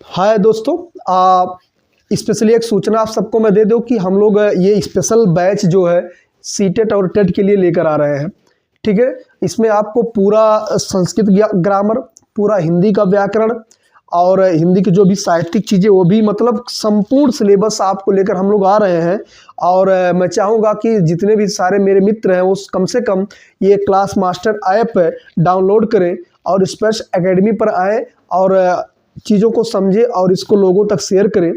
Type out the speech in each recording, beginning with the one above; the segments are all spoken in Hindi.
हाय दोस्तों, स्पेशली एक सूचना आप सबको मैं दे दूं कि हम लोग ये स्पेशल बैच जो है सीटेट और टेट के लिए लेकर आ रहे हैं। ठीक है, इसमें आपको पूरा संस्कृत ग्रामर, पूरा हिंदी का व्याकरण और हिंदी की जो भी साहित्यिक चीज़ें वो भी मतलब संपूर्ण सिलेबस आपको लेकर हम लोग आ रहे हैं। और मैं चाहूँगा कि जितने भी सारे मेरे मित्र हैं वो कम से कम ये क्लास मास्टर ऐप डाउनलोड करें और स्पर्श एकेडमी पर आएँ और चीज़ों को समझे और इसको लोगों तक शेयर करें।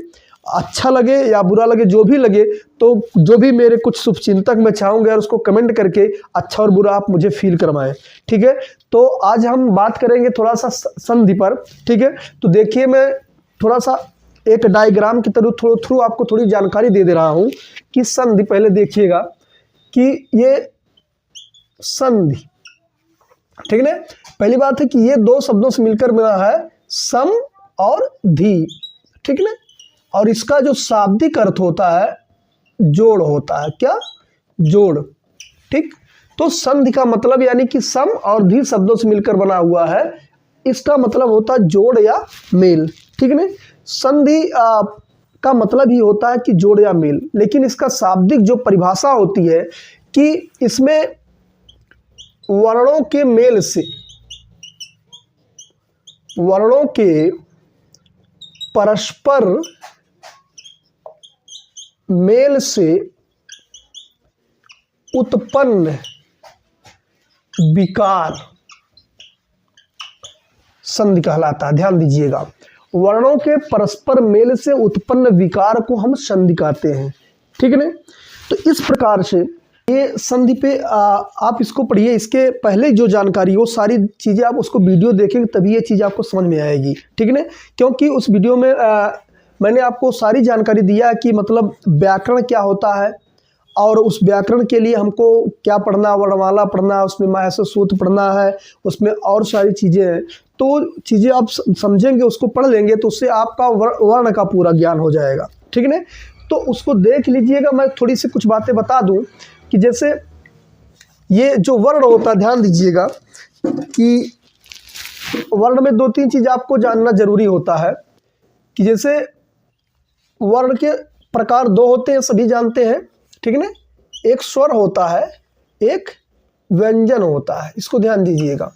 अच्छा लगे या बुरा लगे, जो भी लगे, तो जो भी मेरे कुछ शुभचिंतक मैं चाहूँगा और उसको कमेंट करके अच्छा और बुरा आप मुझे फील करवाएं। ठीक है, तो आज हम बात करेंगे थोड़ा सा संधि पर। ठीक है, तो देखिए मैं थोड़ा सा एक डायग्राम की तरह थ्रू आपको थोड़ी जानकारी दे रहा हूँ कि संधि। पहले देखिएगा कि ये संधि, ठीक है, पहली बात है कि ये दो शब्दों से मिलकर बना है सम और धी। ठीक है, और इसका जो शाब्दिक अर्थ होता है जोड़ होता है। क्या? जोड़। ठीक, तो संधि का मतलब यानी कि सम और धी शब्दों से मिलकर बना हुआ है, इसका मतलब होता है जोड़ या मेल। ठीक है, संधि का मतलब ही होता है कि जोड़ या मेल, लेकिन इसका शाब्दिक जो परिभाषा होती है कि इसमें वर्णों के मेल से, वर्णों के परस्पर मेल से उत्पन्न विकार संधि कहलाता है। ध्यान दीजिएगा, वर्णों के परस्पर मेल से उत्पन्न विकार को हम संधि कहते हैं। ठीक है ना, तो इस प्रकार से ये संधि पे आप इसको पढ़िए। इसके पहले जो जानकारी वो सारी चीज़ें आप उसको वीडियो देखेंगे तभी ये चीज़ आपको समझ में आएगी। ठीक है ना, क्योंकि उस वीडियो में मैंने आपको सारी जानकारी दिया है कि मतलब व्याकरण क्या होता है और उस व्याकरण के लिए हमको क्या पढ़ना, वर्णमाला पढ़ना, उसमें माहेश्वर सूत्र पढ़ना है, उसमें और सारी चीज़ें हैं। तो चीज़ें आप समझेंगे, उसको पढ़ लेंगे तो उससे आपका वर्ण का पूरा ज्ञान हो जाएगा। ठीक है ना, तो उसको देख लीजिएगा। मैं थोड़ी सी कुछ बातें बता दूं कि जैसे ये जो वर्ण होता है, ध्यान दीजिएगा कि वर्ण में दो तीन चीज़ आपको जानना जरूरी होता है कि जैसे वर्ण के प्रकार दो होते हैं, सभी जानते हैं। ठीक है ना, एक स्वर होता है, एक व्यंजन होता है। इसको ध्यान दीजिएगा।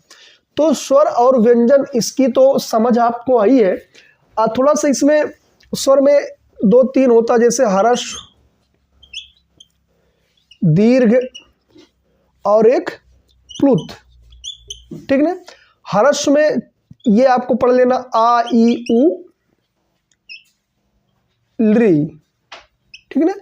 तो स्वर और व्यंजन इसकी तो समझ आपको आई है। थोड़ा सा इसमें स्वर में दो तीन होता है, जैसे हर्ष, दीर्घ और एक प्लुत। ठीक है, हर्ष में ये आपको पढ़ लेना आ ई उ ली। ठीक है ना,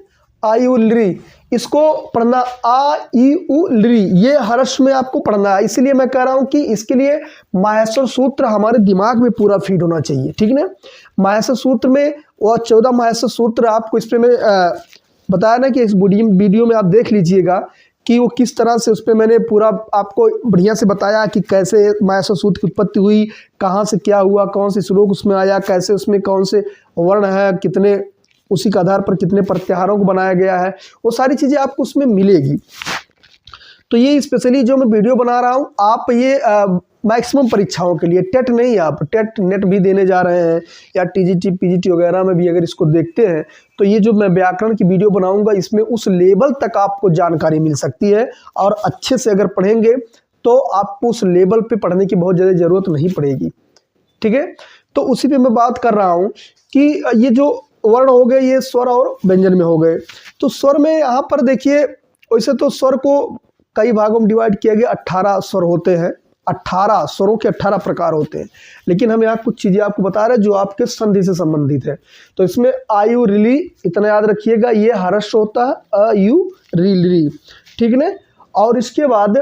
आ ई उ ली, इसको पढ़ना आ ई उ ली, ये हर्ष में आपको पढ़ना है। इसलिए मैं कह रहा हूं कि इसके लिए माहेश्वर सूत्र हमारे दिमाग में पूरा फीड होना चाहिए। ठीक है ना, माहेश्वर सूत्र में वह 14 माहेश्वर सूत्र आपको इस पर मैं बताया ना कि इस वीडियो में आप देख लीजिएगा कि वो किस तरह से, उस पर मैंने पूरा आपको बढ़िया से बताया कि कैसे माहेश्वर सूत्र की उत्पत्ति हुई, कहाँ से क्या हुआ, कौन से श्लोक उसमें आया, कैसे उसमें कौन से वर्ण है, कितने, उसी के आधार पर कितने प्रत्याहारों को बनाया गया है, वो सारी चीज़ें आपको उसमें मिलेगी। तो ये स्पेशली जो मैं वीडियो बना रहा हूँ, आप ये मैक्सिमम परीक्षाओं के लिए, टेट नहीं, आप टेट नेट भी देने जा रहे हैं या टीजीटी पीजीटी वगैरह में भी अगर इसको देखते हैं तो ये जो मैं व्याकरण की वीडियो बनाऊंगा इसमें उस लेवल तक आपको जानकारी मिल सकती है। और अच्छे से अगर पढ़ेंगे तो आपको उस लेवल पे पढ़ने की बहुत ज़्यादा ज़रूरत नहीं पड़ेगी। ठीक है, तो उसी पे मैं बात कर रहा हूँ कि ये जो वर्ण हो गए ये स्वर और व्यंजन में हो गए। तो स्वर में यहाँ पर देखिए, वैसे तो स्वर को कई भागों में डिवाइड किया गया, 18 स्वर होते हैं, 18 स्वरों के 18 प्रकार होते हैं। लेकिन हम यहाँ कुछ चीज़ें आपको बता रहे हैं जो आपके संधि से संबंधित है। तो इसमें आयु रिली, इतना याद रखिएगा, ये हर्ष होता है, अयु रिली। ठीक है ना, और इसके बाद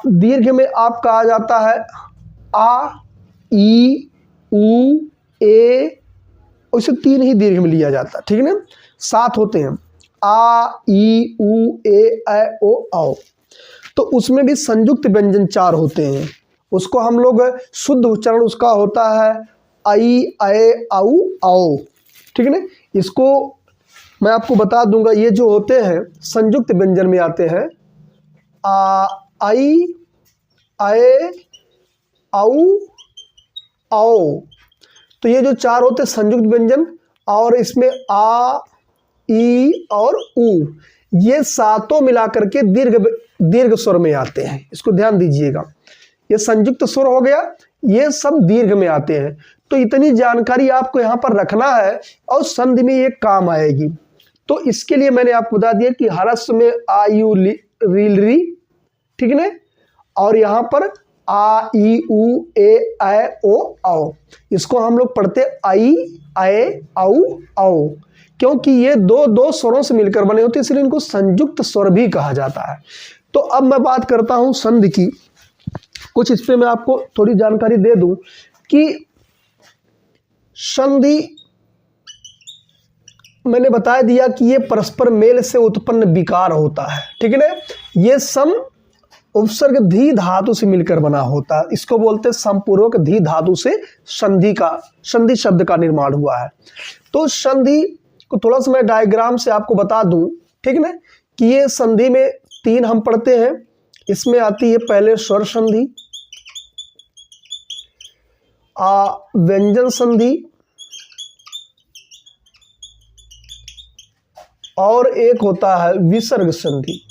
दीर्घ में आपका आ जाता है आ ई उ ए, उसे 3 ही दीर्घ में लिया जाता है। ठीक है ना, 7 होते हैं, आ ई उ ए ओ औ। तो उसमें भी संयुक्त व्यंजन 4 होते हैं, उसको हम लोग शुद्ध उच्चारण उसका होता है आई ए औ औ। ठीक है ना, इसको मैं आपको बता दूंगा, ये जो होते हैं संयुक्त व्यंजन में आते हैं आई ए औ औ। तो ये जो चार होते संयुक्त व्यंजन, और इसमें आ, ई और उ, ये सातों मिलाकर के दीर्घ स्वर में आते हैं। इसको ध्यान दीजिएगा, ये संयुक्त स्वर हो गया, ये सब दीर्घ में आते हैं। तो इतनी जानकारी आपको यहाँ पर रखना है और संधि में ये काम आएगी। तो इसके लिए मैंने आपको बता दिया कि ह्रस्व में आ, यू, री, री, ठीक है ना, और यहाँ पर आ, ई, उ, ए, ऐ, ओ, औ, इसको हम लोग पढ़ते आई, आए, औ, औ, क्योंकि ये दो स्वरों से मिलकर बने होते हैं, इसलिए इनको संयुक्त स्वर भी कहा जाता है। तो अब मैं बात करता हूं संधि की। कुछ इस पे मैं आपको थोड़ी जानकारी दे दूं कि संधि मैंने बता दिया कि ये परस्पर मेल से उत्पन्न विकार होता है, ठीक है ना। ये सम उपसर्ग धी धातु से मिलकर बना होता है, इसको बोलते हैं समपूर्वक धी धातु से संधि शब्द का निर्माण हुआ है। तो संधि को थोड़ा सा मैं डायग्राम से आपको बता दूं, ठीक है ना, कि ये संधि में तीन हम पढ़ते हैं। इसमें आती है पहले स्वर संधि, व्यंजन संधि, और एक होता है विसर्ग संधि,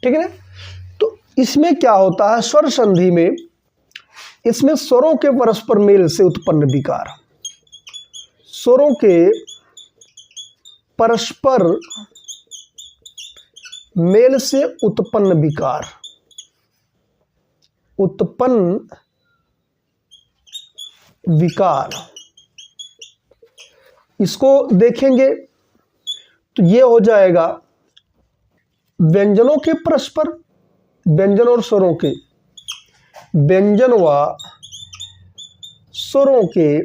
ठीक है ना। तो इसमें क्या होता है, स्वर संधि में इसमें स्वरों के परस्पर मेल से उत्पन्न विकार, स्वरों के परस्पर मेल से उत्पन्न विकार, इसको देखेंगे तो ये हो जाएगा व्यंजनों के परस्पर, व्यंजन और स्वरों के, व्यंजन व स्वरों के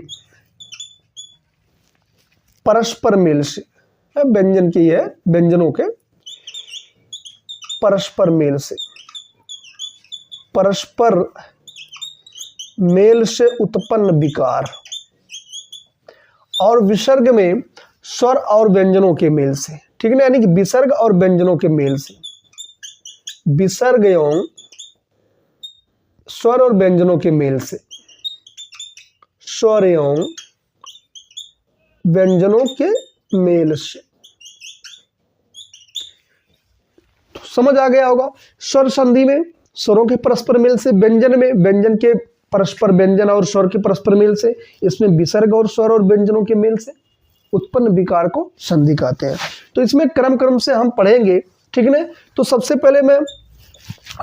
परस्पर मेल से, व्यंजन की है, व्यंजनों के परस्पर मेल से, परस्पर मेल से उत्पन्न विकार, और विसर्ग में स्वर और व्यंजनों के मेल से, ठीक है ना, यानी कि विसर्ग और व्यंजनों के मेल से, विसर्ग एवं स्वर और व्यंजनों के मेल से, स्वर एवं व्यंजनों के मेल से। तो समझ आ गया होगा। स्वर संधि में स्वरों के परस्पर मेल से, व्यंजन में व्यंजन के परस्पर, व्यंजन और स्वर के परस्पर मेल से, इसमें विसर्ग और स्वर और व्यंजनों के मेल से उत्पन्न विकार को संधि कहते हैं। तो इसमें क्रम से हम पढ़ेंगे, ठीक है ना। तो सबसे पहले मैं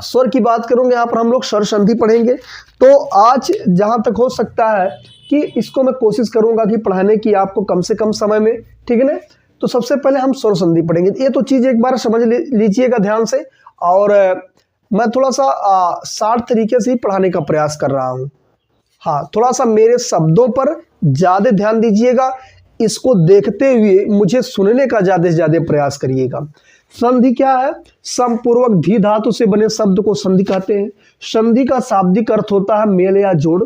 स्वर की बात करूंगा, यहाँ पर हम लोग स्वर संधि पढ़ेंगे। तो आज जहां तक हो सकता है कि इसको मैं कोशिश करूंगा कि पढ़ाने की आपको कम से कम समय में, ठीक है ना। तो सबसे पहले हम स्वर संधि पढ़ेंगे। ये तो चीज़ एक बार समझ लीजिएगा ध्यान से, और मैं थोड़ा सा शार्ट तरीके से ही पढ़ाने का प्रयास कर रहा हूँ। हाँ, थोड़ा सा मेरे शब्दों पर ज़्यादा ध्यान दीजिएगा, इसको देखते हुए मुझे सुनने का ज़्यादा से ज़्यादा प्रयास करिएगा। संधि क्या है? समपूर्वक धी धातु से बने शब्द को संधि कहते हैं। संधि का शाब्दिक अर्थ होता है मेल या जोड़।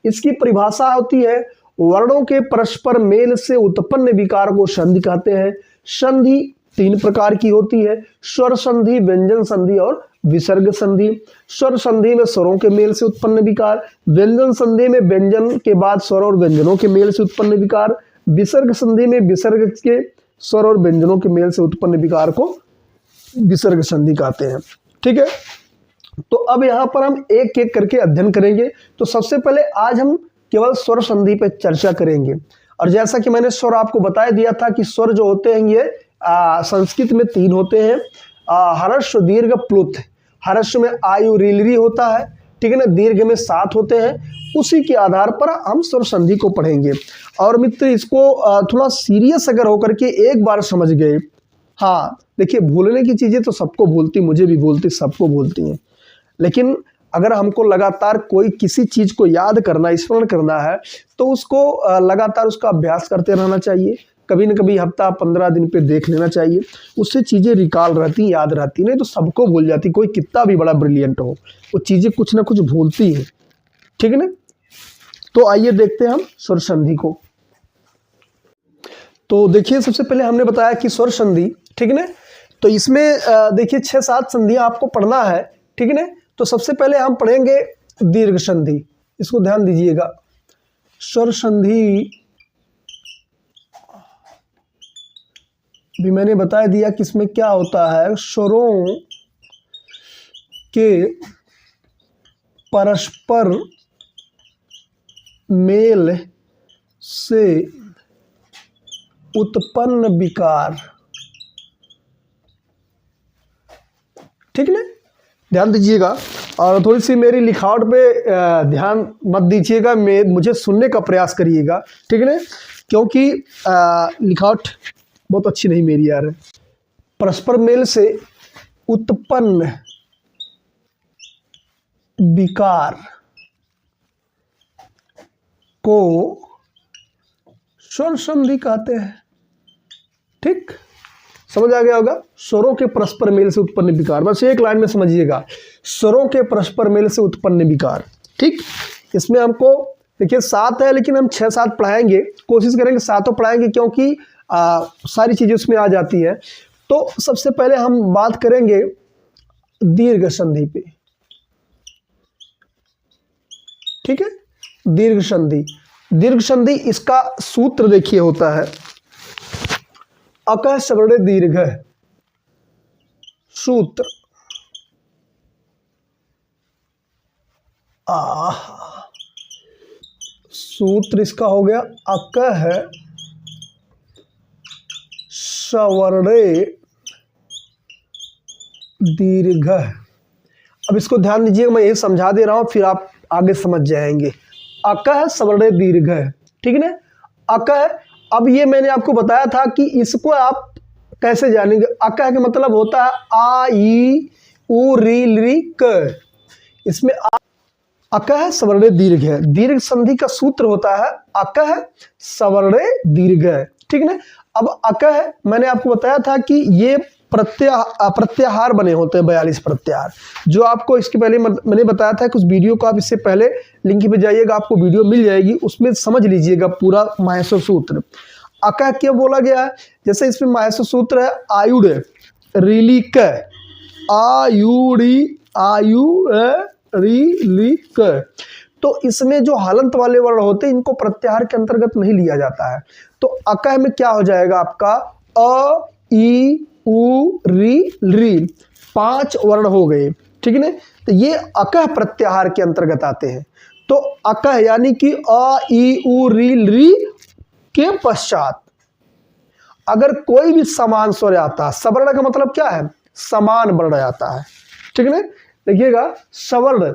इसकी परिभाषा होती है वर्णों के परस्पर मेल से उत्पन्न विकार को संधि कहते हैं। संधि तीन प्रकार की होती है, स्वर संधि, व्यंजन संधि और विसर्ग संधि। स्वर संधि में स्वरों के मेल से उत्पन्न विकार, व्यंजन संधि में व्यंजन के बाद स्वर और व्यंजनों के मेल से उत्पन्न विकार, विसर्ग संधि में विसर्ग के स्वर और व्यंजनों के मेल से उत्पन्न विकार को विसर्ग संधि कहते हैं। ठीक है, तो अब यहाँ पर हम एक एक करके अध्ययन करेंगे। तो सबसे पहले आज हम केवल स्वर संधि पर चर्चा करेंगे। और जैसा कि मैंने स्वर आपको बता दिया था कि स्वर जो होते हैं ये संस्कृत में तीन होते हैं, ह्रस्व, दीर्घ, प्लुत। ह्रस्व में आयु रीलरी होता है, ठीक है ना, दीर्घ में 7 होते हैं। उसी के आधार पर हम स्वर संधि को पढ़ेंगे। और मित्र इसको थोड़ा सीरियस अगर होकर के एक बार समझ गए, हाँ देखिए भूलने की चीज़ें तो सबको भूलती, मुझे भी भूलती, सबको भूलती हैं, लेकिन अगर हमको लगातार कोई किसी चीज़ को याद करना, स्मरण करना है तो उसको लगातार उसका अभ्यास करते रहना चाहिए। कभी न कभी हफ्ता 15 दिन पे देख लेना चाहिए, उससे चीज़ें रिकॉल रहती, याद रहती। नहीं तो सबको भूल जाती, कोई कितना भी बड़ा ब्रिलियंट हो, वो चीज़ें कुछ ना कुछ भूलती हैं, ठीक है ना। तो आइए देखते हैं हम स्वर संधि को। तो देखिए सबसे पहले हमने बताया कि स्वर संधि, ठीक है ना, तो इसमें देखिए 6-7 संधियाँ आपको पढ़ना है, ठीक है ना। तो सबसे पहले हम पढ़ेंगे दीर्घ संधि, इसको ध्यान दीजिएगा। स्वर संधि भी मैंने बता दिया कि इसमें क्या होता है, स्वरों के परस्पर मेल से उत्पन्न विकार। ठीक है, ध्यान दीजिएगा और थोड़ी सी मेरी लिखावट पे ध्यान मत दीजिएगा, मुझे सुनने का प्रयास करिएगा, ठीक है ना, क्योंकि लिखावट बहुत अच्छी नहीं मेरी यार। परस्पर मेल से उत्पन्न विकार को स्वर संधि कहते हैं। ठीक, समझ आ गया होगा। स्वरों के परस्पर मेल से उत्पन्न विकार, बस एक लाइन में समझिएगा, स्वरों के परस्पर मेल से उत्पन्न विकार। ठीक, इसमें हमको देखिए 7 है लेकिन हम 6-7 पढ़ाएंगे, कोशिश करेंगे 7 पढ़ाएंगे क्योंकि सारी चीजें उसमें आ जाती हैं। तो सबसे पहले हम बात करेंगे दीर्घ संधि पे। ठीक है, दीर्घ संधि। दीर्घ संधि इसका सूत्र देखिए होता है अकः सवर्णे दीर्घ। सूत्र सूत्र इसका हो गया अकः सवर्णे दीर्घ। अब इसको ध्यान दीजिए, मैं ये समझा दे रहा हूं फिर आप आगे समझ जाएंगे। अकः सवर्णे दीर्घ, ठीक है ना। अकः, अब ये मैंने आपको बताया था कि इसको आप कैसे जानेंगे। अकः का मतलब होता है आ ई उ री ली क। इसमें अकः सवर्णे दीर्घ है। दीर्घ संधि का सूत्र होता है अकः सवर्णे दीर्घ, ठीक है ना। अब अकः मैंने आपको बताया था कि ये प्रत्याहार बने होते हैं, 42 प्रत्याहार, जो आपको इसके पहले मैंने बताया था कि उस वीडियो को आप इससे पहले लिंक पे जाइएगा, आपको वीडियो मिल जाएगी, उसमें समझ लीजिएगा पूरा माहेश्वर सूत्र। अकः क्यों बोला गया है, जैसे इसमें माहेश्वर सूत्र है आयुड़ रीली क, आयुड़ी आयु री ली क। तो इसमें जो हलंत वाले वर्ण होते हैं इनको प्रत्याहार के अंतर्गत नहीं लिया जाता है। तो अकः में क्या हो जाएगा आपका अ ई उ री री, 5 वर्ण हो गए, ठीक है ना। तो ये अकः प्रत्याहार के अंतर्गत आते हैं। तो अकः यानी कि अ ई उ री री के पश्चात अगर कोई भी समान स्वर आता है, सवर्ण का मतलब क्या है, समान वर्ण आता है, ठीक है ना। देखिएगा सवर्ण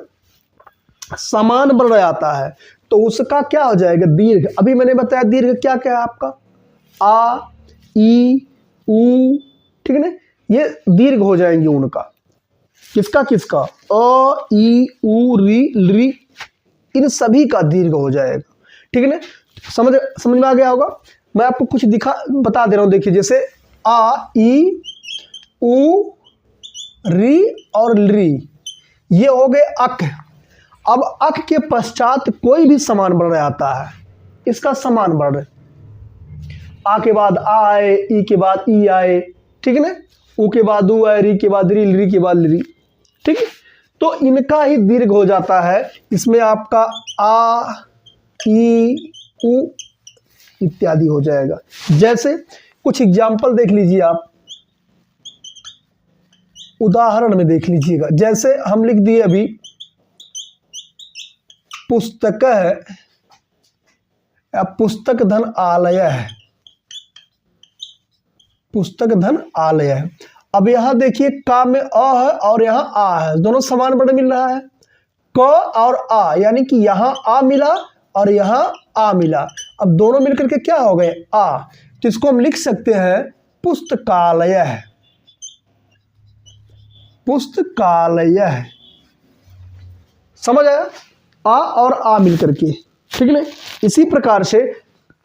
समान वर्ण आता है तो उसका क्या हो जाएगा, दीर्घ। अभी मैंने बताया दीर्घ क्या क्या है आपका, आ ई उ, ठीक है ना, ये दीर्घ हो जाएंगे उनका। किसका किसका, अ ई उ री ली, इन सभी का दीर्घ हो जाएगा, ठीक है ना। समझ में आ गया होगा। मैं आपको कुछ बता दे रहा हूं, देखिए जैसे आ ई उ री और ली, ये हो गए अक। अब अक के पश्चात कोई भी समान वर्ण आता है, इसका समान वर्ण, आ के बाद आ आए, ई के बाद ई आए, ठीक है ना, उ के बाद उ आए, री के बाद री के बाद ली, ठीक है। तो इनका ही दीर्घ हो जाता है। इसमें आपका आ ई उ इत्यादि हो जाएगा। जैसे कुछ एग्जाम्पल देख लीजिए आप, उदाहरण में देख लीजिएगा। जैसे हम लिख दिए अभी पुस्तक है या पुस्तक धन आलय है, पुस्तक धन आलय है। अब यहां देखिए का में अ है और यहां आ है, दोनों समान वर्ण मिल रहा है, क और आ, यानी कि यहां आ मिला और यहां आ मिला। अब दोनों मिलकर के क्या हो गए, आ। तो इसको हम लिख सकते हैं पुस्तकालय है, पुस्तकालय है। समझ आया, आ और आ मिलकर के, ठीक है ना। इसी प्रकार से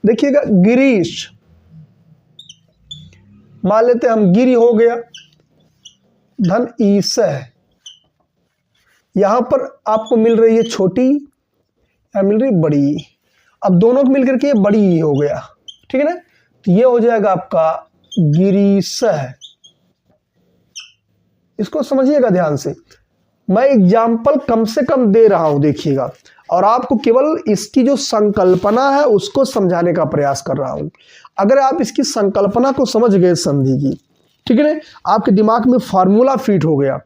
देखिएगा गिरीश, मान लेते हम गिरी हो गया, धन ईस है। यहां पर आपको मिल रही है छोटी या मिल रही बड़ी, अब दोनों को मिलकर के बड़ी हो गया, ठीक है ना। तो ये हो जाएगा आपका गिरीश है। इसको समझिएगा ध्यान से, मैं एग्जाम्पल कम से कम दे रहा हूं, देखिएगा। और आपको केवल इसकी जो संकल्पना है उसको समझाने का प्रयास कर रहा हूं। अगर आप इसकी संकल्पना को समझ गए संधि की, ठीक है ना, आपके दिमाग में फार्मूला फिट हो गया,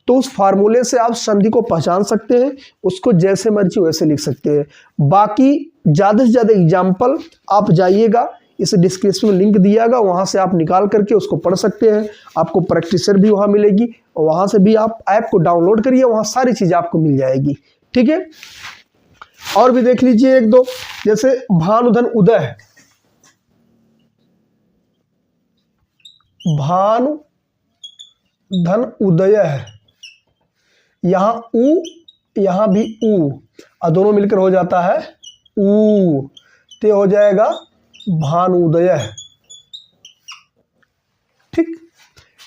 तो उस फार्मूले से आप संधि को पहचान सकते हैं, उसको जैसे मर्जी वैसे लिख सकते हैं। बाकी ज़्यादा से ज़्यादा एग्जाम्पल आप जाइएगा, इस डिस्क्रिप्शन में लिंक दिया गया, वहाँ से आप निकाल करके उसको पढ़ सकते हैं। आपको प्रैक्टिसर भी वहाँ मिलेगी और वहाँ से भी आप ऐप को डाउनलोड करिए, वहाँ सारी चीज़ें आपको मिल जाएगी। ठीक है, और भी देख लीजिए एक दो, जैसे भानुधन उदय, भानुधन उदय है, यहाँ उ यहाँ भी उ और दोनों मिलकर हो जाता है ऊ, तो हो जाएगा भानुदय। ठीक,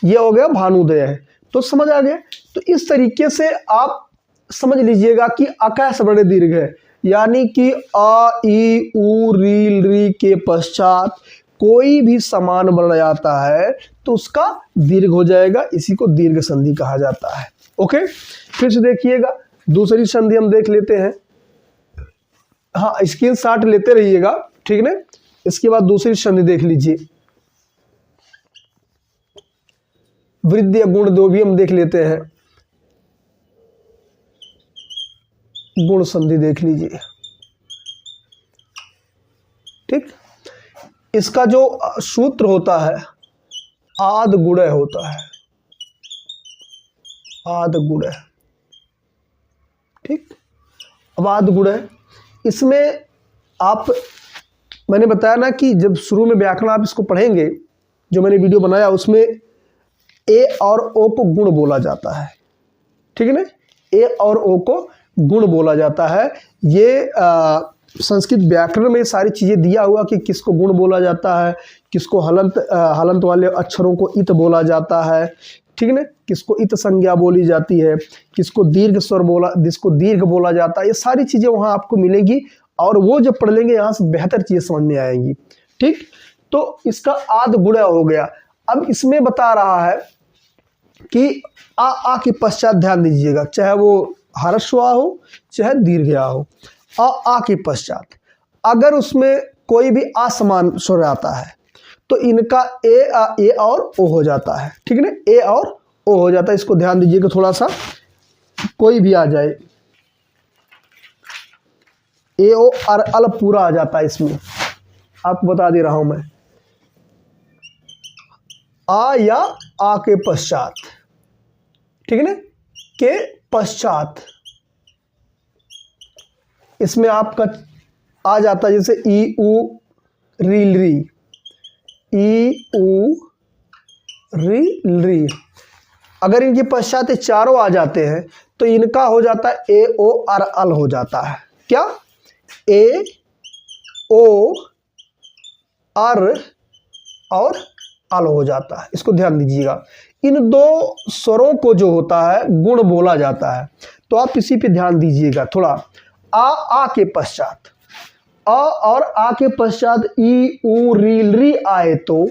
ये हो गया भानुदय। तो समझ आ गया। तो इस तरीके से आप समझ लीजिएगा कि अका सवर्ण दीर्घ है, यानी कि आ ई उ री री के पश्चात कोई भी समान वर्ण आता है तो उसका दीर्घ हो जाएगा, इसी को दीर्घ संधि कहा जाता है। ओके, फिर से देखिएगा, दूसरी संधि हम देख लेते हैं। हाँ, स्क्रीनशॉट लेते रहिएगा, ठीक है ना। इसके बाद दूसरी संधि देख लीजिए, वृद्धि गुण दो भी हम देख लेते हैं। गुण संधि देख लीजिए। ठीक, इसका जो सूत्र होता है आद गुणय होता है, आद गुणय। ठीक, अब आद गुणय, इसमें आप, मैंने बताया ना कि जब शुरू में व्याकरण आप इसको पढ़ेंगे, जो मैंने वीडियो बनाया उसमें ए और ओ को गुण बोला जाता है। ठीक है ना, ए और ओ को गुण बोला जाता है। ये संस्कृत व्याकरण में सारी चीज़ें दिया हुआ कि किसको गुण बोला जाता है, किसको हलंत वाले अक्षरों को इत बोला जाता है, ठीक है ना, किसको इत संज्ञा बोली जाती है, किसको दीर्घ स्वर बोला, जिसको दीर्घ बोला जाता है। ये सारी चीज़ें वहाँ आपको मिलेगी और वो जब पढ़ लेंगे यहाँ से बेहतर चीज़ें समझ में आएंगी। ठीक, तो इसका आद गुणा हो गया। अब इसमें बता रहा है कि आ के पश्चात ध्यान दीजिएगा, चाहे वो ह्रस्व आ हो चाहे दीर्घ आ हो, आ के पश्चात अगर उसमें कोई भी असमान स्वर आता है तो इनका ए और ओ हो जाता है। ठीक है ना, ए और ओ हो जाता है। इसको ध्यान दीजिएगा थोड़ा सा, कोई भी आ जाए, ए ओ और अल पूरा आ जाता है इसमें, आपको बता दे रहा हूं मैं। आ या आ के पश्चात, ठीक है ना, के पश्चात इसमें आपका आ जाता है, जैसे ई उ री री, ई उ री री। अगर इनके पश्चात चारों आ जाते हैं तो इनका हो जाता है ए ओ और अल हो जाता है। क्या, ए ओ अर और अल हो जाता है। इसको ध्यान दीजिएगा, इन दो स्वरों को जो होता है गुण बोला जाता है। तो आप इसी पे ध्यान दीजिएगा थोड़ा। आ के पश्चात, आ और आ के पश्चात ई उ री री आए तो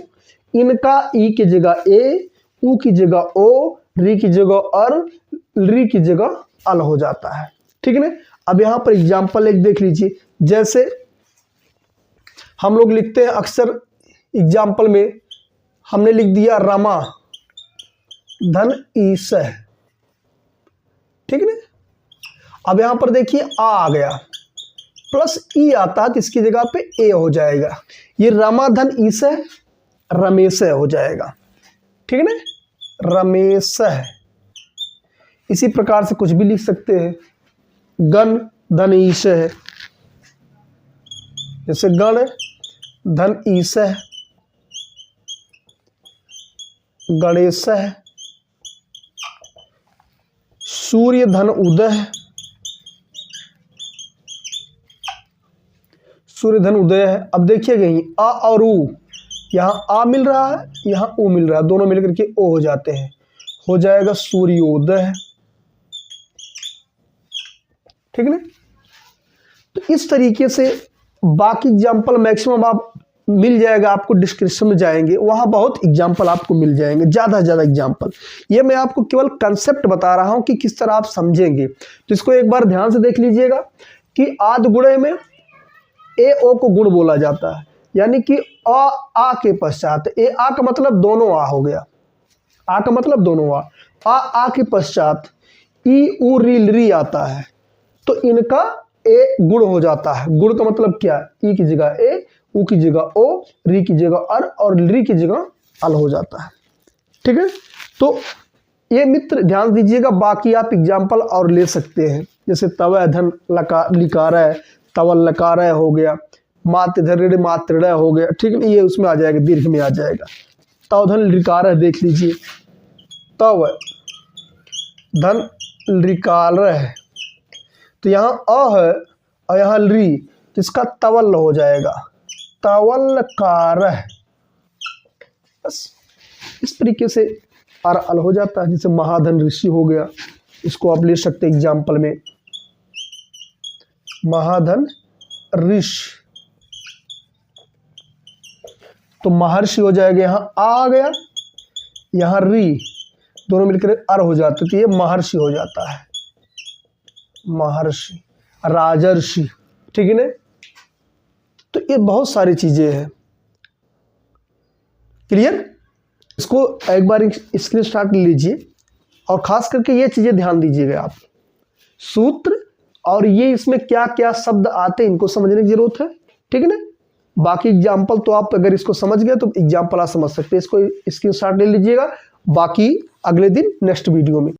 इनका ई की जगह ए, उ की जगह ओ, री की जगह और, री की जगह अल हो जाता है। ठीक है ना। अब यहाँ पर एग्जाम्पल एक देख लीजिए, जैसे हम लोग लिखते हैं अक्सर एग्जाम्पल में हमने लिख दिया रमा धन ईश। ठीक है ना। अब यहां पर देखिए आ गया प्लस ई आता है तो इसकी जगह पे ए हो जाएगा, ये रमा धन ईश रमेश हो जाएगा। ठीक है ना, रमेश। इसी प्रकार से कुछ भी लिख सकते हैं, गण धन ईश है, जैसे गण धन ईश गणेश है, सूर्य धन उदय, सूर्य धन उदय है। अब देखिएगा यहीं आ और उ, यहाँ आ मिल रहा है, यहाँ उ मिल रहा है, दोनों मिलकर के ओ हो जाते हैं, हो जाएगा सूर्योदय। ठीक है ना। तो इस तरीके से बाकी एग्जाम्पल मैक्सिमम आप मिल जाएगा, आपको डिस्क्रिप्शन में जाएंगे वहाँ बहुत एग्जाम्पल आपको मिल जाएंगे, ज़्यादा से ज़्यादा एग्जाम्पल। ये मैं आपको केवल कंसेप्ट बता रहा हूँ कि किस तरह आप समझेंगे। तो इसको एक बार ध्यान से देख लीजिएगा कि आद गुणे में ए ओ को गुण बोला जाता है, यानी कि आ के पश्चात ए आ का मतलब दोनों आ हो गया, आ का मतलब दोनों आ के पश्चात ई उ री आता है तो इनका ए गुण हो जाता है। गुण का मतलब क्या, ई की जगह ए, उ की जगह ओ, री की जगह अर और री की जगह अल हो जाता है। ठीक है, तो ये मित्र ध्यान दीजिएगा। बाकी आप एग्जाम्पल और ले सकते हैं, जैसे तव धन लिकार है, तवल लकार हो गया, मातृ मातृ हो गया। ठीक है, ये उसमें आ जाएगा, दीर्घ में आ जाएगा। तवधन लिकार देख लीजिए, तव धन लिकार है तो यहाँ अ है और यहाँ री, जिसका तवल हो जाएगा, तवल कार। बस इस तरीके से अर अल हो जाता है। जैसे महाधन ऋषि हो गया, इसको आप ले सकते हैं एग्जाम्पल में, महाधन ऋषि तो महर्षि हो जाएगा, यहाँ आ गया, यहाँ री, दोनों मिलकर अर हो जाते तो ये महर्षि हो जाता है, महर्षि, राजर्षि। ठीक है ना, तो ये बहुत सारी चीजें हैं। क्लियर, इसको एक बार स्क्रीनशॉट लीजिए और खास करके ये चीजें ध्यान दीजिएगा आप, सूत्र और ये इसमें क्या क्या शब्द आते हैं इनको समझने की जरूरत है। ठीक है ना, बाकी एग्जाम्पल तो आप अगर इसको समझ गए तो एग्जाम्पल आप समझ सकते हैं, इसको स्क्रीनशॉट ले लीजिएगा। बाकी अगले दिन नेक्स्ट वीडियो में